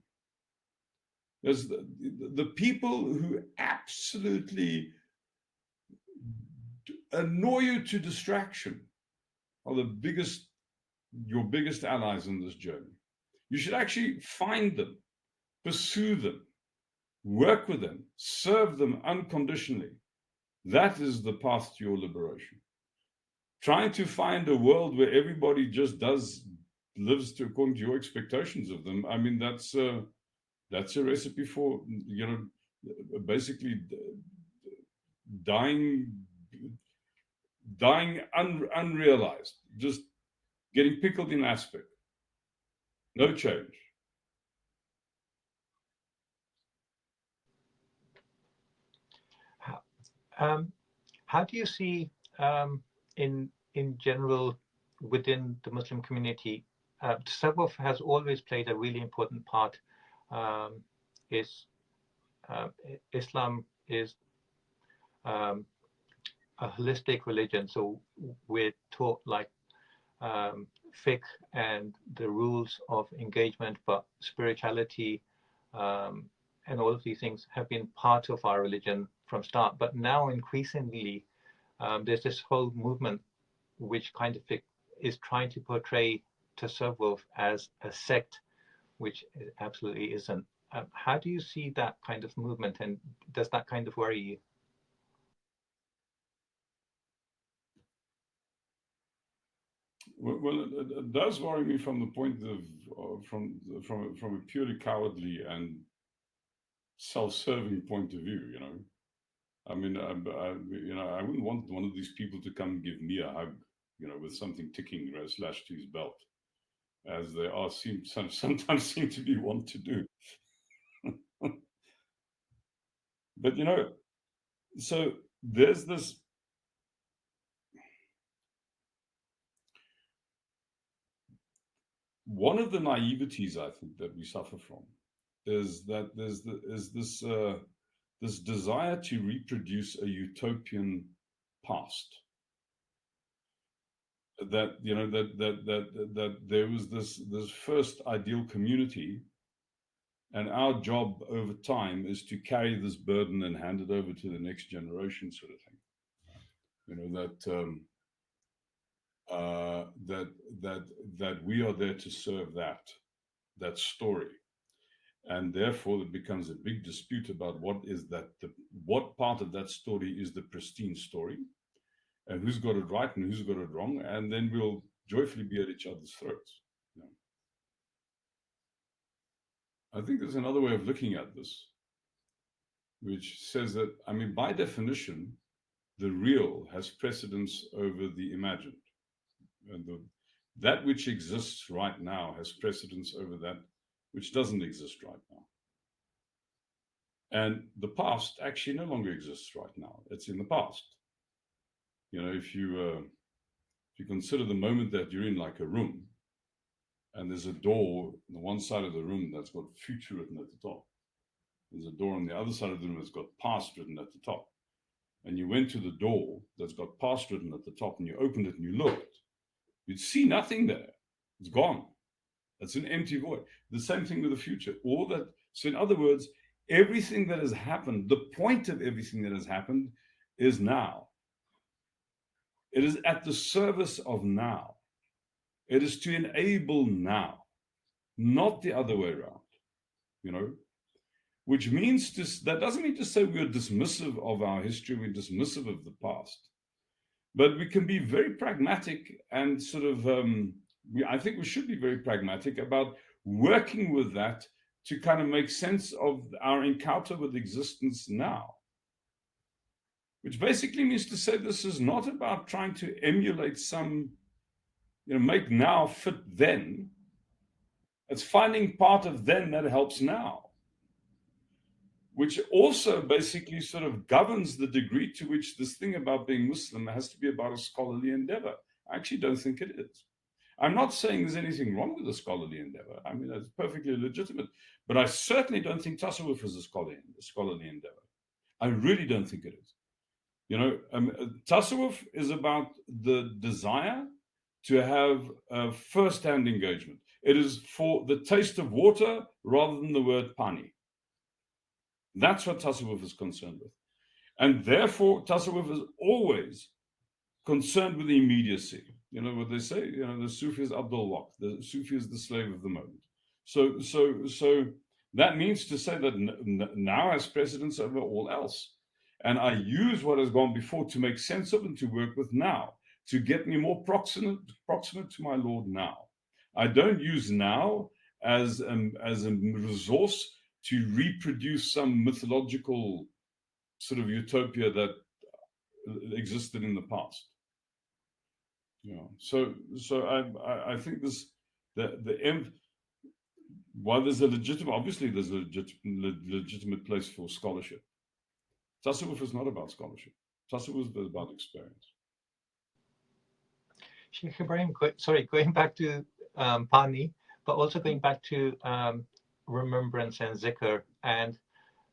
There's the people who absolutely annoy you to distraction are your biggest allies in this journey. You should actually find them, pursue them, work with them, serve them unconditionally. That is the path to your liberation. Trying to find a world where everybody just lives according to your expectations of them. I mean, that's a recipe for basically dying unrealized, just getting pickled in aspic. No change. How do you see in general within the Muslim community, Tasawwuf has always played a really important part. Um, is Islam is um, a holistic religion, so we're taught like fiqh and the rules of engagement, but spirituality um, and all of these things have been part of our religion from start. But now increasingly, there's this whole movement which kind of is trying to portray Tasawwuf as a sect, which it absolutely isn't. How do you see that kind of movement, and does that kind of worry you? Well, it does worry me from the point of from a purely cowardly and self-serving point of view. I mean, I wouldn't want one of these people to come give me a hug, with something ticking slashed to his belt, as they sometimes seem to be wont to do. But so there's this. One of the naiveties I think that we suffer from is that is this desire to reproduce a utopian past. That that there was this first ideal community And our job over time is to carry this burden and hand it over to the next generation, sort of thing. You know that that that we are there to serve that story, and therefore it becomes a big dispute about what part of that story is the pristine story, and who's got it right and who's got it wrong, and then we'll joyfully be at each other's throats. You know, I think there's another way of looking at this, which says that, I mean, by definition, the real has precedence over the imagined. And that which exists right now has precedence over that which doesn't exist right now. And the past actually no longer exists right now. It's in the past. You know, if you consider the moment that you're in like a room, and there's a door on the one side of the room that's got future written at the top. There's a door on the other side of the room that's got past written at the top. And you went to the door that's got past written at the top, and you opened it and you looked, you'd see nothing there. It's gone. That's an empty void. The same thing with the future. All that. So, in other words, everything that has happened, the point of everything that has happened is now. It is at the service of now. It is to enable now, not the other way around. You know, which means that doesn't mean to say we're dismissive of our history, we're dismissive of the past, but we can be very pragmatic and sort of, I think we should be very pragmatic about working with that to kind of make sense of our encounter with existence now. Which basically means to say this is not about trying to emulate some, make now fit then. It's finding part of then that helps now, which also basically sort of governs the degree to which this thing about being Muslim has to be about a scholarly endeavor. I actually don't think it is. I'm not saying there's anything wrong with a scholarly endeavor. I mean, that's perfectly legitimate. But I certainly don't think Tassawuf is a scholarly endeavor. I really don't think it is. Tassawuf is about the desire to have a first-hand engagement. It is for the taste of water rather than the word pani. That's what Tassawuf is concerned with. And therefore, Tassawuf is always concerned with immediacy. You know what they say? The Sufi is Abdul Waqt. The Sufi is the slave of the moment. So that means to say that now has precedence over all else. And I use what has gone before to make sense of and to work with now, to get me more proximate to my Lord now. I don't use now as a resource to reproduce some mythological sort of utopia that existed in the past. So I think while there's obviously there's a legitimate place for scholarship. Tassawuf is not about scholarship. Tassawuf is about experience. Shaikh Ebrahim, going back to Pani, but also going back to remembrance and zikr and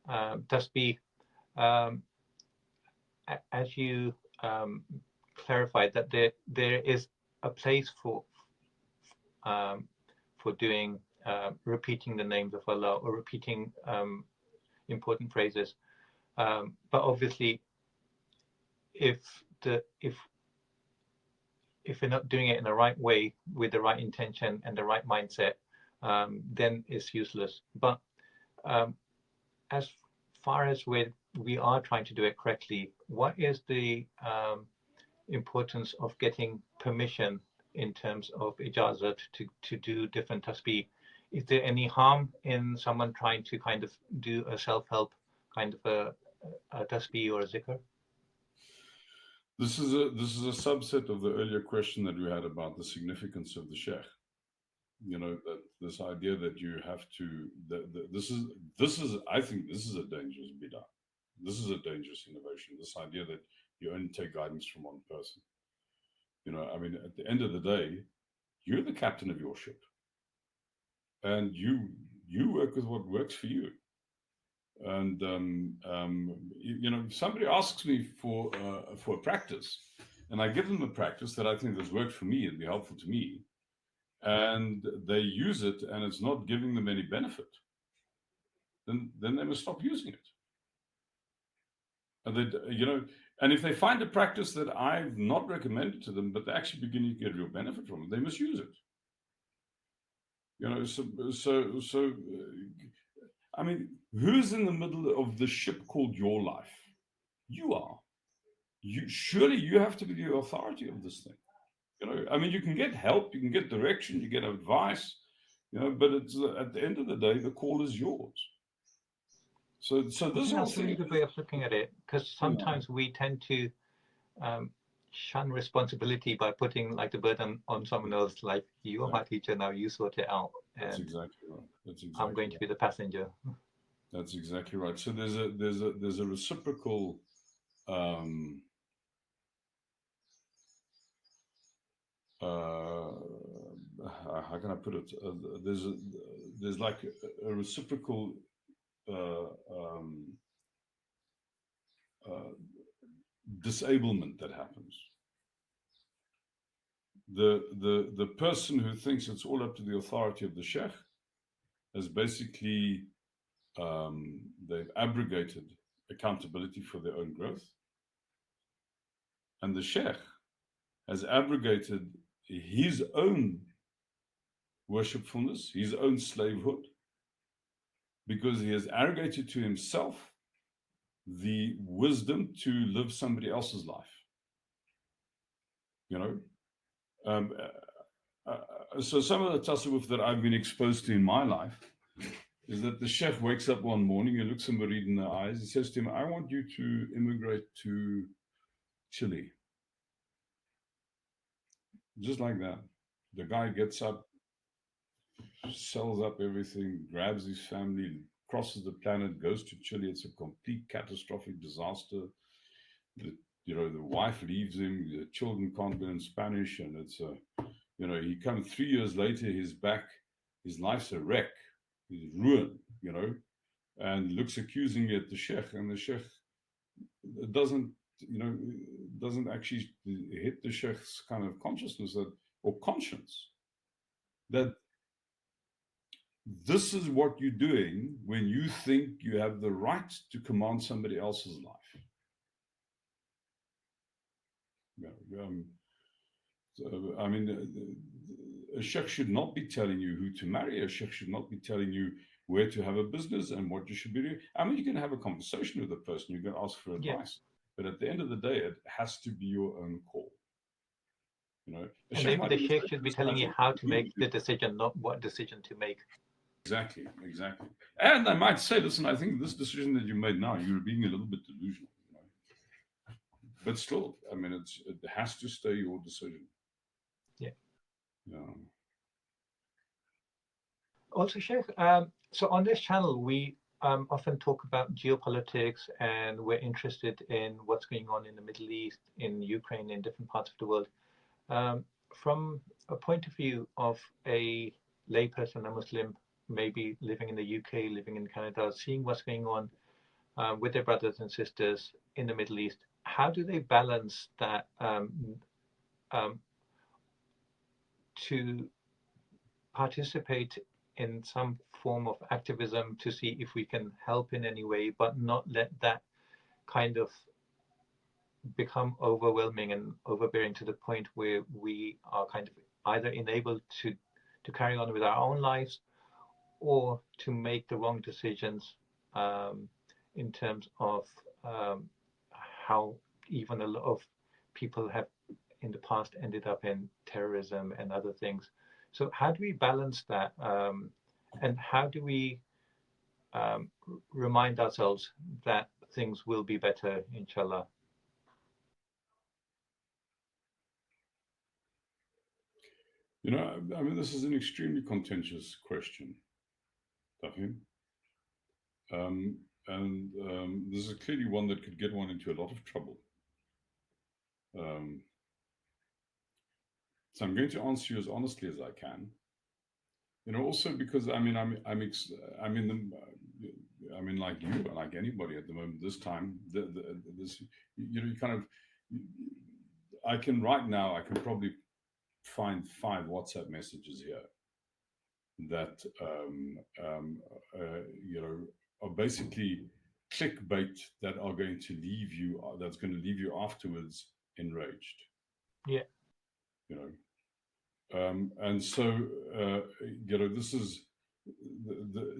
tasbih, as you clarified that there is a place for doing repeating the names of Allah or repeating important phrases, but obviously if we're not doing it in the right way with the right intention and the right mindset, then it's useless. But as far as we are trying to do it correctly, what is the importance of getting permission in terms of ijazat to do different tasbih? Is there any harm in someone trying to kind of do a self-help kind of a tasbih or a zikr? This is a subset of the earlier question that we had about the significance of the sheikh. That this idea that you have to this is I think this is a dangerous bid'ah. This is a dangerous innovation. This idea that you only take guidance from one person. I mean, at the end of the day, you're the captain of your ship, and you work with what works for you. And if somebody asks me for a practice, and I give them a practice that I think has worked for me and be helpful to me, and they use it, and it's not giving them any benefit, then they must stop using it. And and if they find a practice that I've not recommended to them, but they're actually beginning to get real benefit from it, they must use it. I mean, who's in the middle of the ship called your life? You are. Surely you have to be the authority of this thing. I mean, you can get help, you can get direction, you get advice, but it's at the end of the day, the call is yours. So I this think whole that's a really thing, good way of looking at it, because sometimes we tend to shun responsibility by putting like the burden on someone else, like you are my teacher, now you sort it out, that's and exactly right. That's I'm exactly going to right. be the passenger. That's exactly right. So there's a reciprocal how can I put it? There's like a reciprocal disablement that happens. The person who thinks it's all up to the authority of the sheikh has basically they've abrogated accountability for their own growth, and the sheikh has abrogated his own worshipfulness, his own slavehood, because he has arrogated to himself the wisdom to live somebody else's life. Um, so some of the Tassawuf that I've been exposed to in my life is that the sheikh wakes up one morning and looks somebody in the eyes. He says to him, I want you to immigrate to Chile. Just like that. The guy gets up, sells up everything, grabs his family, crosses the planet, goes to Chile. It's a complete catastrophic disaster. The wife leaves him, the children can't learn Spanish, and he comes 3 years later, he's back, his life's a wreck, he's ruined, and looks accusingly at the sheikh, and the sheikh doesn't, doesn't actually hit the sheikh's kind of consciousness or conscience that this is what you're doing when you think you have the right to command somebody else's life. I mean, a sheikh should not be telling you who to marry. A sheikh should not be telling you where to have a business and what you should be doing. I mean, you can have a conversation with the person, you can ask for advice, but at the end of the day, it has to be your own call. A And sheikh maybe might the even say sheikh should to be this guy, telling you "What how do to you make do?" the decision, not what decision to make. Exactly. And I might say, listen, I think this decision that you made now, you're being a little bit delusional. But still, I mean, it has to stay your decision. Yeah. Yeah. Also, Sheikh, so on this channel, we often talk about geopolitics, and we're interested in what's going on in the Middle East, in Ukraine, in different parts of the world. From a point of view of a layperson, a Muslim, maybe living in the UK, living in Canada, seeing what's going on with their brothers and sisters in the Middle East, how do they balance that um, to participate in some form of activism to see if we can help in any way, but not let that kind of become overwhelming and overbearing to the point where we are kind of either enabled to carry on with our own lives or to make the wrong decisions in terms of how even a lot of people have in the past ended up in terrorism and other things. So how do we balance that, and how do we remind ourselves that things will be better, inshallah? I mean, this is an extremely contentious question, Tafhim. And this is clearly one that could get one into a lot of trouble. Um, so I'm going to answer you as honestly as I can. Also because I mean, I mean, like you, like anybody at the moment, this time, this, you kind of, I can right now, I can probably find 5 WhatsApp messages here that, are basically clickbait that are going to leave you, that's going to leave you afterwards enraged. Yeah. You know, and so this is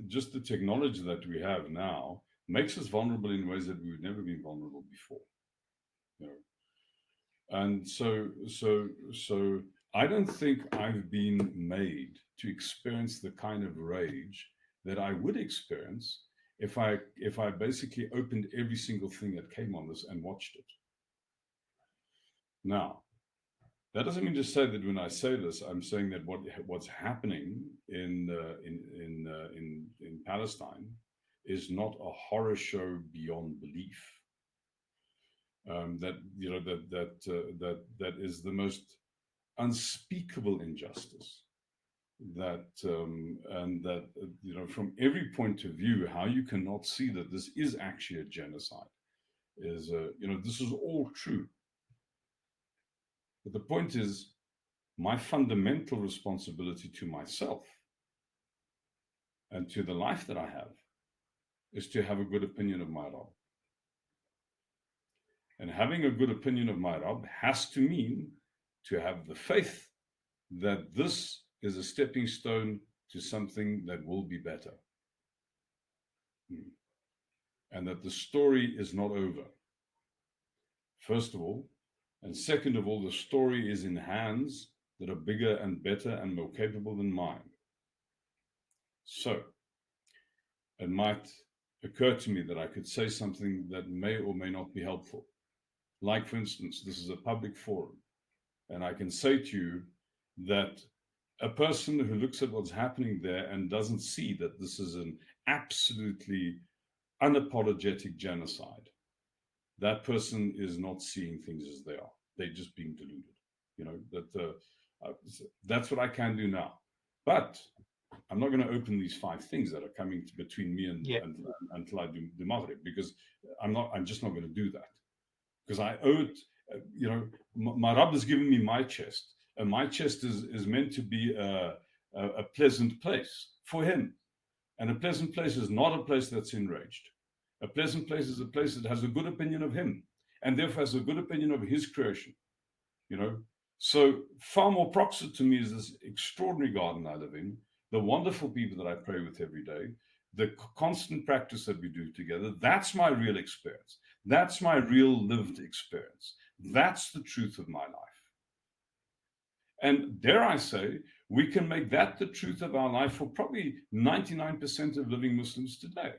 just the technology that we have now makes us vulnerable in ways that we've never been vulnerable before. You know, and so I don't think I've been made to experience the kind of rage that I would experience if I basically opened every single thing that came on this and watched it. Now, that doesn't mean to say that when I say this, I'm saying that what's happening in Palestine is not a horror show beyond belief. That is the most unspeakable injustice. From every point of view, how you cannot see that this is actually a genocide is this is all true. But the point is, my fundamental responsibility to myself and to the life that I have is to have a good opinion of my Rabb. And having a good opinion of my Rabb has to mean to have the faith that this is a stepping stone to something that will be better. And that the story is not over. First of all. And second of all, the story is in hands that are bigger and better and more capable than mine. So it might occur to me that I could say something that may or may not be helpful. Like, for instance, this is a public forum, and I can say to you that a person who looks at what's happening there and doesn't see that this is an absolutely unapologetic genocide, that person is not seeing things as they are. They're just being deluded. That's what I can do now. But I'm not going to open these 5 things that are coming between me and until I do the Maghrib, because I'm just not going to do that, because I owe it. My Rabb has given me my chest, and my chest is meant to be a pleasant place for him. And a pleasant place is not a place that's enraged. A pleasant place is a place that has a good opinion of him, and therefore has a good opinion of his creation. So far more proximate to me is this extraordinary garden I live in, the wonderful people that I pray with every day, the constant practice that we do together. That's my real experience. That's my real lived experience. That's the truth of my life. And dare I say, we can make that the truth of our life for probably 99% of living Muslims today,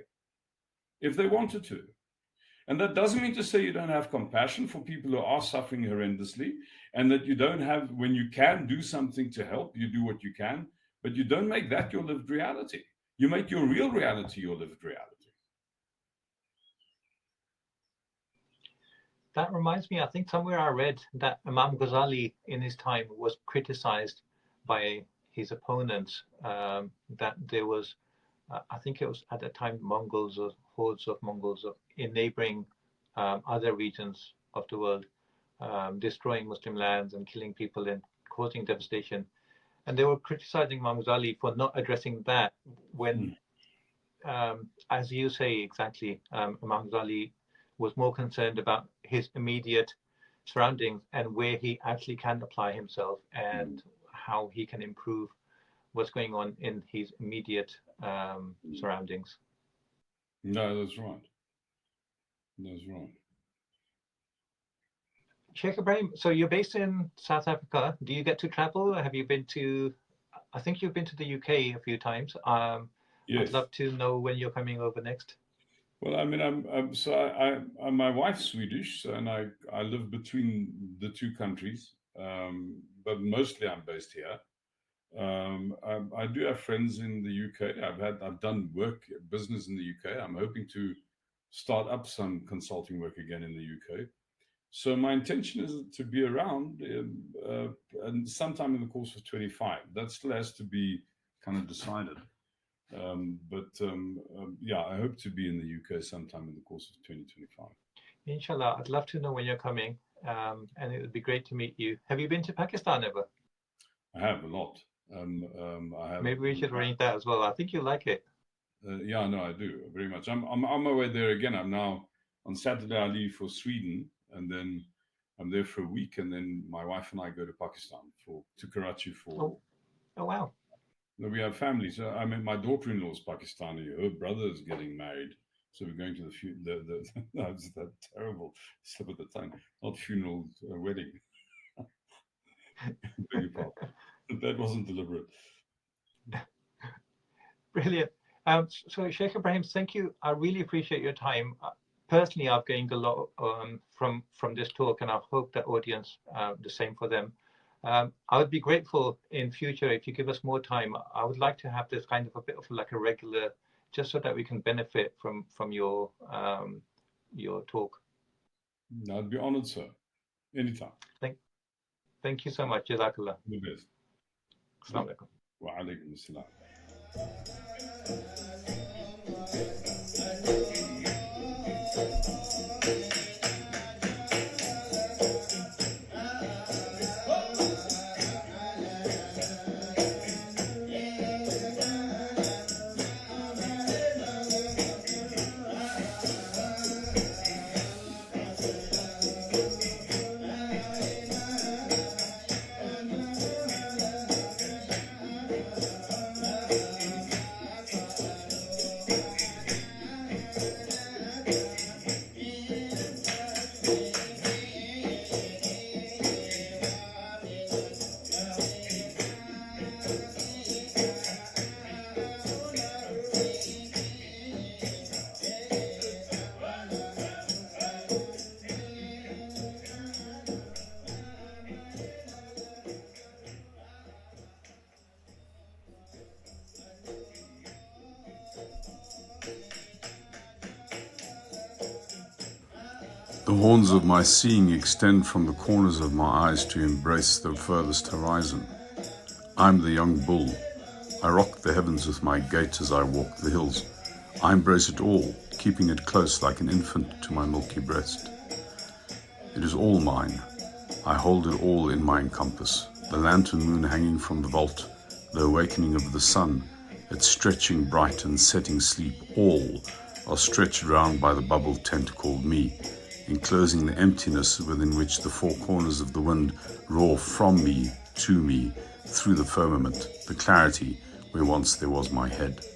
if they wanted to. And that doesn't mean to say you don't have compassion for people who are suffering horrendously, and that you don't have, when you can do something to help, you do what you can, but you don't make that your lived reality. You make your real reality your lived reality. That reminds me, I think somewhere I read that Imam Ghazali in his time was criticized by his opponents, that there was, I think it was at the time Mongols or hordes of Mongols in neighboring other regions of the world, destroying Muslim lands and killing people and causing devastation. And they were criticizing Imam Ghazali for not addressing that when, as you say exactly, Imam Ghazali was more concerned about his immediate surroundings and where he actually can apply himself and how he can improve what's going on in his immediate surroundings. No, that's right. That's right. Sheikh Ebrahim, so you're based in South Africa. Do you get to travel? Have you been to, I think you've been to the UK a few times. Yes. I'd love to know when you're coming over next. Well, I mean, I'm my wife's Swedish, and I live between the 2 countries, but mostly I'm based here. I do have friends in the UK. I've done business in the UK. I'm hoping to start up some consulting work again in the UK. So my intention is to be around and sometime in the course of 25. That still has to be kind of decided. Yeah, I hope to be in the UK sometime in the course of 2025. Inshallah, I'd love to know when you're coming, and it would be great to meet you. Have you been to Pakistan ever? I have a lot. I have. Maybe we should arrange that as well. I think you like it. Yeah, no, I do very much. I'm on my way there again. I'm now on Saturday. I leave for Sweden, and then I'm there for a week, and then my wife and I go to Pakistan to Karachi for. Oh, oh wow. No, we have families. I mean, my daughter-in-law is Pakistani. Her brother is getting married, so we're going to the that's that terrible slip of the tongue. Not funeral, wedding. Beg your pardon. That wasn't deliberate. Brilliant. So, Sheikh Ibrahim, thank you. I really appreciate your time. Personally, I've gained a lot from this talk, and I hope the audience the same for them. I would be grateful in future if you give us more time. I would like to have this kind of a bit of like a regular, just so that we can benefit from your talk. I'd be honored, sir. Anytime. Thank you so much. Jazakallah. The best. Assalamu alaikum. Wa alaikum assalam. The horns of my seeing extend from the corners of my eyes to embrace the furthest horizon. I'm the young bull. I rock the heavens with my gait as I walk the hills. I embrace it all, keeping it close like an infant to my milky breast. It is all mine. I hold it all in my encompass. The lantern moon hanging from the vault, the awakening of the sun, its stretching bright and setting sleep, all are stretched round by the bubbled tent called me, enclosing the emptiness within which the four corners of the wind roar from me, to me, through the firmament, the clarity where once there was my head.